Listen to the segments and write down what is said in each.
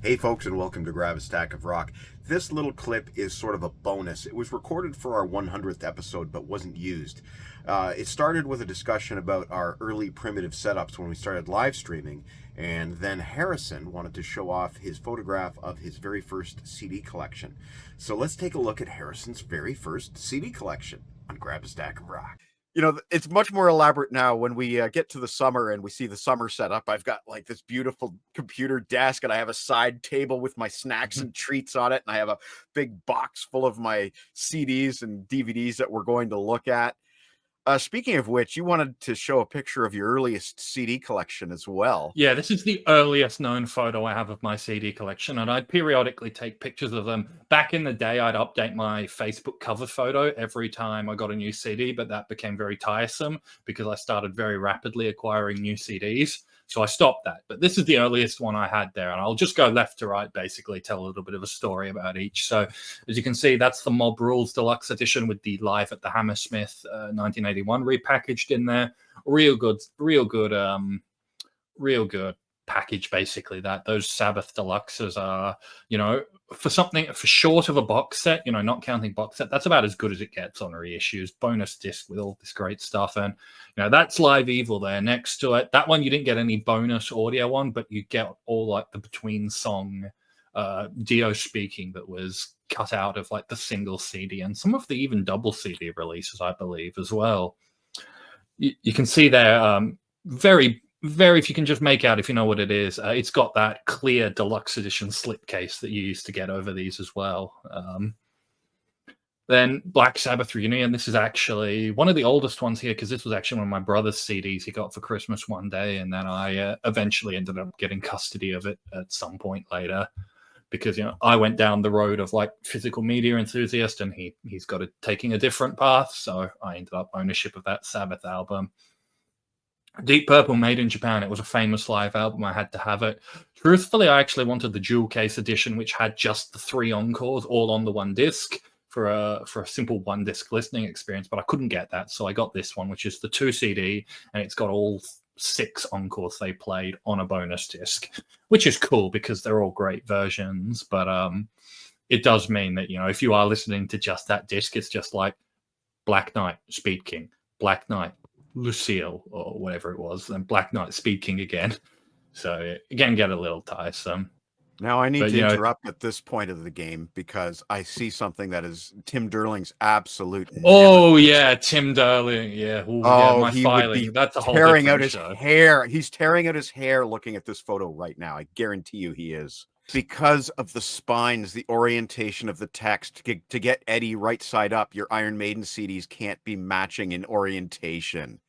Hey folks, and welcome to Grab a Stack of Rock. This little clip is sort of a bonus. It was recorded for our 100th episode but wasn't used. It started with a discussion about our early primitive setups when we started live streaming, and then Harrison wanted to show off his photograph of his very first CD collection. So let's take a look at Harrison's very first CD collection on Grab a Stack of Rock. You know, it's much more elaborate now when we get to the summer and we see the summer setup. I've got like this beautiful computer desk, and I have a side table with my snacks and treats on it, and I have a big box full of my CDs and DVDs that we're going to look at. Speaking of which, you wanted to show a picture of your earliest CD collection as well. Yeah, this is the earliest known photo I have of my CD collection, and I'd periodically take pictures of them. Back in the day, I'd update my Facebook cover photo every time I got a new CD, but that became very tiresome because I started very rapidly acquiring new CDs. So I stopped that. But this is the earliest one I had there, and I'll just go left to right, basically tell a little bit of a story about each. So as you can see, that's the Mob Rules Deluxe Edition with the Live at the Hammersmith 1981 repackaged in there. Real good package, basically. That those Sabbath deluxes are, for short of a box set, not counting box set, that's about as good as it gets on reissues. Bonus disc with all this great stuff, and that's Live Evil there next to it. That one you didn't get any bonus audio on, but you get all like the between song Dio speaking that was cut out of like the single CD and some of the even double CD releases, I believe, as well. You can see there, very, if you can just make out if you know what it is, it's got that clear deluxe edition slipcase that you used to get over these as well. Then Black Sabbath Reunion. This is actually one of the oldest ones here because this was actually one of my brother's CDs he got for Christmas one day, and then I eventually ended up getting custody of it at some point later because I went down the road of like physical media enthusiast, and he's got it taking a different path, so I ended up ownership of that Sabbath album. Deep Purple, made in Japan. It was a famous live album. I had to have it. Truthfully, I actually wanted the jewel case edition, which had just the 3 encores all on the one disc for a simple one disc listening experience, but I couldn't get that, so I got this one, which is the 2 CD, and it's got all 6 encores they played on a bonus disc, which is cool because they're all great versions. But it does mean that if you are listening to just that disc, it's just like Black Knight, Speed King, Black Knight, Lucille, or whatever it was, and Black Knight, Speed King again. So again, get a little tiresome. Now, I need to interrupt at this point of the game because I see something that is Tim Derling's absolute. Oh, yeah, Tim Derling. Yeah. Ooh, my he filing. would be That's a whole tearing out his show. hair. He's tearing out his hair looking at this photo right now. I guarantee you he is. Because of the spines, the orientation of the text, to get Eddie right side up, your Iron Maiden CDs can't be matching in orientation.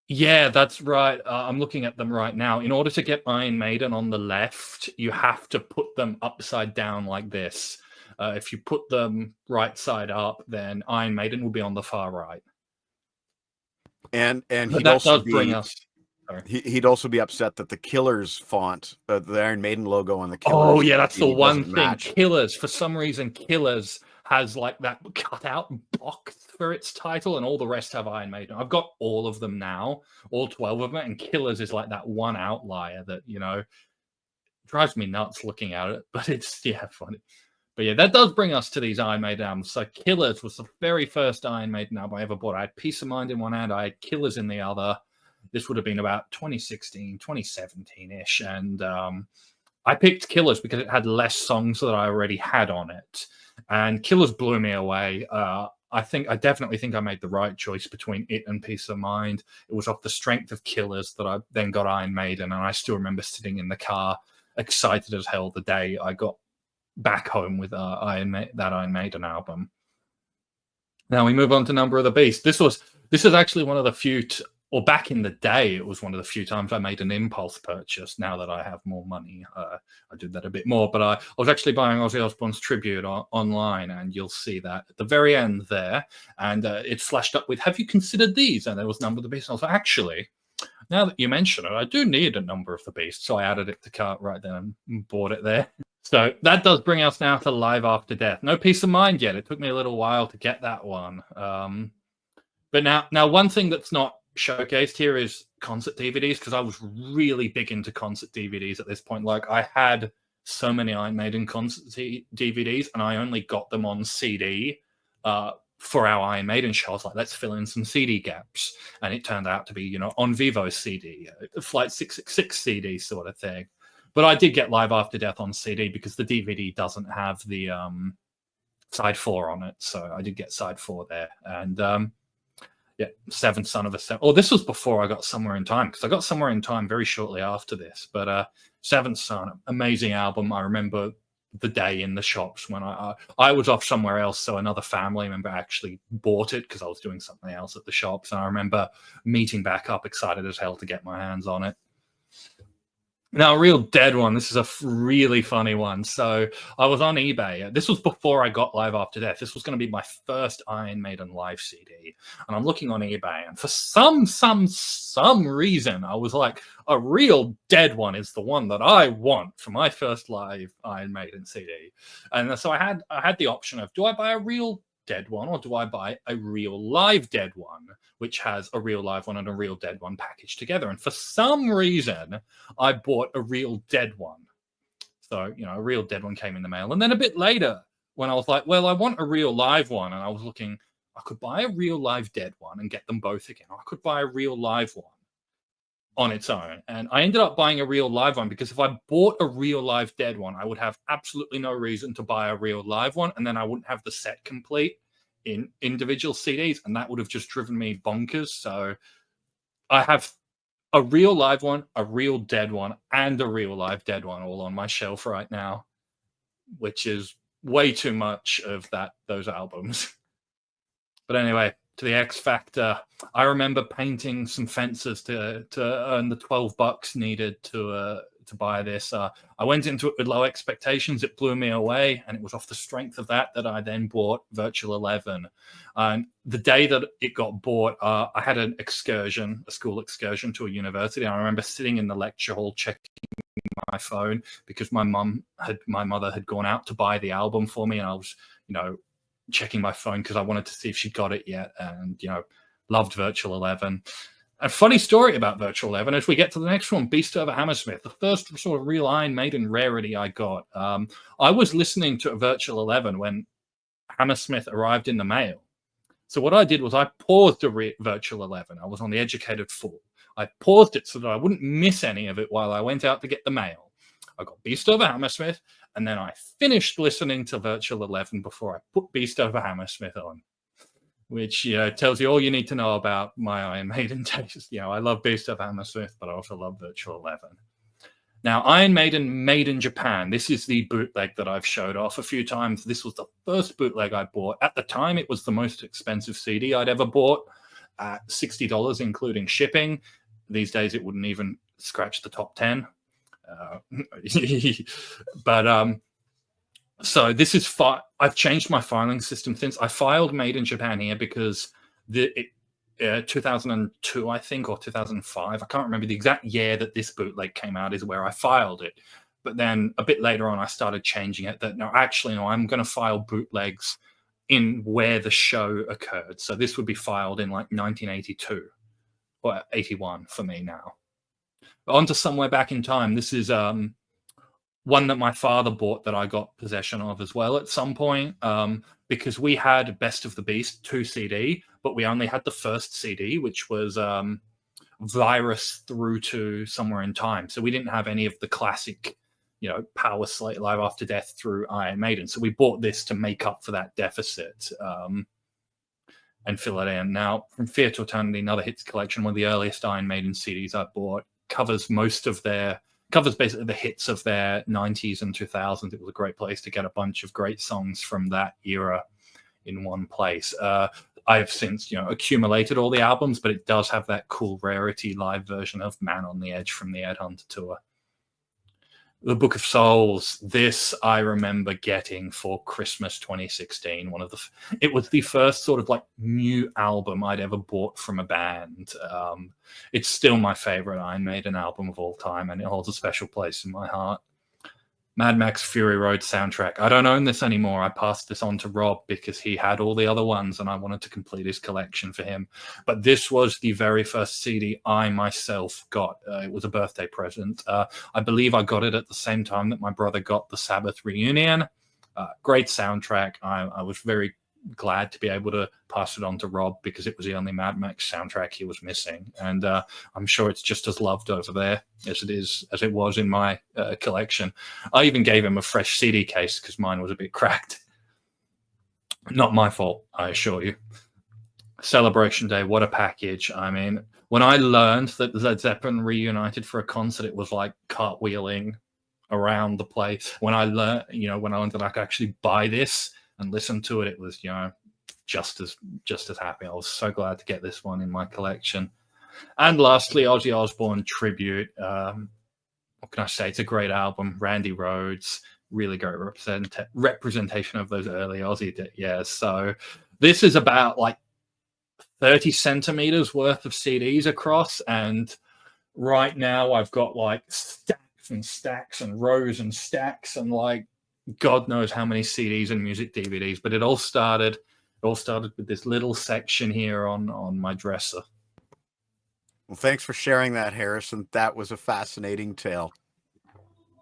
Yeah, that's right. I'm looking at them right now. In order to get Iron Maiden on the left, you have to put them upside down like this. If you put them right side up, then Iron Maiden will be on the far right. And he'd also bring us. He'd also be upset that the Killers font, the Iron Maiden logo on the Killers. Oh yeah, that's the one thing. Match. Killers, for some reason, Killers has like that cutout box for its title, and all the rest have Iron Maiden. I've got all of them now, all 12 of them, and Killers is like that one outlier that drives me nuts looking at it, but it's funny. But yeah, that does bring us to these Iron Maiden albums. So Killers was the very first Iron Maiden album I ever bought. I had Peace of Mind in one hand, I had Killers in the other. This would have been about 2016, 2017-ish, and I picked Killers because it had less songs that I already had on it. And Killers blew me away. I definitely think I made the right choice between it and Peace of Mind. It was off the strength of Killers that I then got Iron Maiden, and I still remember sitting in the car excited as hell the day I got back home with that Iron Maiden album. Now we move on to Number of the Beast. This is actually one of the few, or back in the day, it was one of the few times I made an impulse purchase. Now that I have more money, I do that a bit more. But I was actually buying Ozzy Osbourne's tribute online, and you'll see that at the very end there. And it flashed up with, "Have you considered these?" And there was Number of the Beast. And I was like, actually, now that you mention it, I do need a Number of the Beast. So I added it to cart right then and bought it there. So that does bring us now to Live After Death. No Peace of Mind yet. It took me a little while to get that one. But now one thing that's not showcased here is concert DVDs, because I was really big into concert DVDs at this point. Like I had so many Iron Maiden concert DVDs, and I only got them on CD for our Iron Maiden show. I was like, let's fill in some CD gaps. And it turned out to be, you know, On Vivo CD, Flight 666 CD sort of thing. But I did get Live After Death on CD because the DVD doesn't have the side 4 on it. So I did get side 4 there. And yeah, Seventh Son of a Seven. Oh, this was before I got Somewhere in Time, because I got Somewhere in Time very shortly after this. But Seventh Son, amazing album. I remember the day in the shops when I was off somewhere else, so another family member actually bought it because I was doing something else at the shops, and I remember meeting back up excited as hell to get my hands on it. Now, a real dead one. This is a really funny one. So I was on eBay. This was before I got Live After Death. This was going to be my first Iron Maiden live CD. And I'm looking on eBay, and for some reason, I was like, a real dead one is the one that I want for my first live Iron Maiden CD. And so I had the option of, do I buy a real dead one, or do I buy a real live dead one, which has a real live one and a real dead one packaged together? And for some reason, I bought a real dead one. So, you know, a real dead one came in the mail. And then a bit later, when I was like, well, I want a real live one, and I was looking, I could buy a real live dead one and get them both again. Or I could buy a real live one on its own. And I ended up buying a real live one, because if I bought a real live dead one, I would have absolutely no reason to buy a real live one, and then I wouldn't have the set complete in individual CDs, and that would have just driven me bonkers. So I have a real live one, a real dead one, and a real live dead one all on my shelf right now, which is way too much of those albums. But anyway, to the X Factor. I remember painting some fences to earn the $12 needed to buy this. I went into it with low expectations. It blew me away, and it was off the strength of that I then bought Virtual 11. And the day that it got bought, I had a school excursion to a university. I remember sitting in the lecture hall checking my phone because my mother had gone out to buy the album for me, and I was, you know, checking my phone because I wanted to see if she got it yet, and, you know, loved Virtual 11. A funny story about Virtual 11 as we get to the next one, Beast Over Hammersmith, the first sort of real Iron Maiden rarity I got. I was listening to Virtual 11 when Hammersmith arrived in the mail. So what I did was I paused Virtual 11. I was on the educated fool. I paused it so that I wouldn't miss any of it while I went out to get the mail. I got Beast Over Hammersmith, and then I finished listening to Virtual 11 before I put Beast Over Hammersmith on, which, you know, tells you all you need to know about my Iron Maiden taste. You know, I love Beast Over Hammersmith, but I also love Virtual 11. Now, Iron Maiden made in Japan. This is the bootleg that I've showed off a few times. This was the first bootleg I bought. At the time, it was the most expensive CD I'd ever bought, at $60, including shipping. These days, it wouldn't even scratch the top 10. But so this is I've changed my filing system since I filed Made in Japan here, because 2002, I think, or 2005, I can't remember the exact year that this bootleg came out, is where I filed it. But then a bit later on, I started changing it that no, I'm going to file bootlegs in where the show occurred. So this would be filed in like 1982 or 81 for me now. On to Somewhere Back in Time. This is one that my father bought that I got possession of as well at some point, because we had Best of the Beast 2 CD, but we only had the first CD, which was Virus through to Somewhere in Time. So we didn't have any of the classic, you know, Power Slate, Live After Death through Iron Maiden. So we bought this to make up for that deficit and fill it in. Now, From Fear to Eternity, Another Hits Collection, one of the earliest Iron Maiden CDs I bought, covers basically the hits of their 90s and 2000s. It was a great place to get a bunch of great songs from that era in one place. I have since, you know, accumulated all the albums, but it does have that cool rarity live version of Man on the Edge from the Ed Hunter tour. The Book of Souls. This I remember getting for Christmas 2016. It was the first sort of like new album I'd ever bought from a band. It's still my favorite Iron Maiden album of all time, and it holds a special place in my heart. Mad Max Fury Road soundtrack. I don't own this anymore. I passed this on to Rob because he had all the other ones and I wanted to complete his collection for him. But this was the very first CD I myself got. It was a birthday present. I believe I got it at the same time that my brother got the Sabbath reunion. Great soundtrack. I was very glad to be able to pass it on to Rob because it was the only Mad Max soundtrack he was missing, and I'm sure it's just as loved over there as it was in my collection. I even gave him a fresh CD case because mine was a bit cracked. Not my fault, I assure you. Celebration Day, what a package. I mean, when I learned that Led Zeppelin reunited for a concert, it was like cartwheeling around the place. When I learned that I could actually buy this and listen to it, it was, just as happy. I was so glad to get this one in my collection. And lastly, Ozzy Osbourne tribute. What can I say? It's a great album. Randy Rhoads, really great representation of those early Ozzy years. So this is about like 30 centimeters worth of CDs across, and right now I've got like stacks and stacks and rows and stacks and like God knows how many CDs and music DVDs, but it all started with this little section here on my dresser. Well, thanks for sharing that, Harrison. That was a fascinating tale.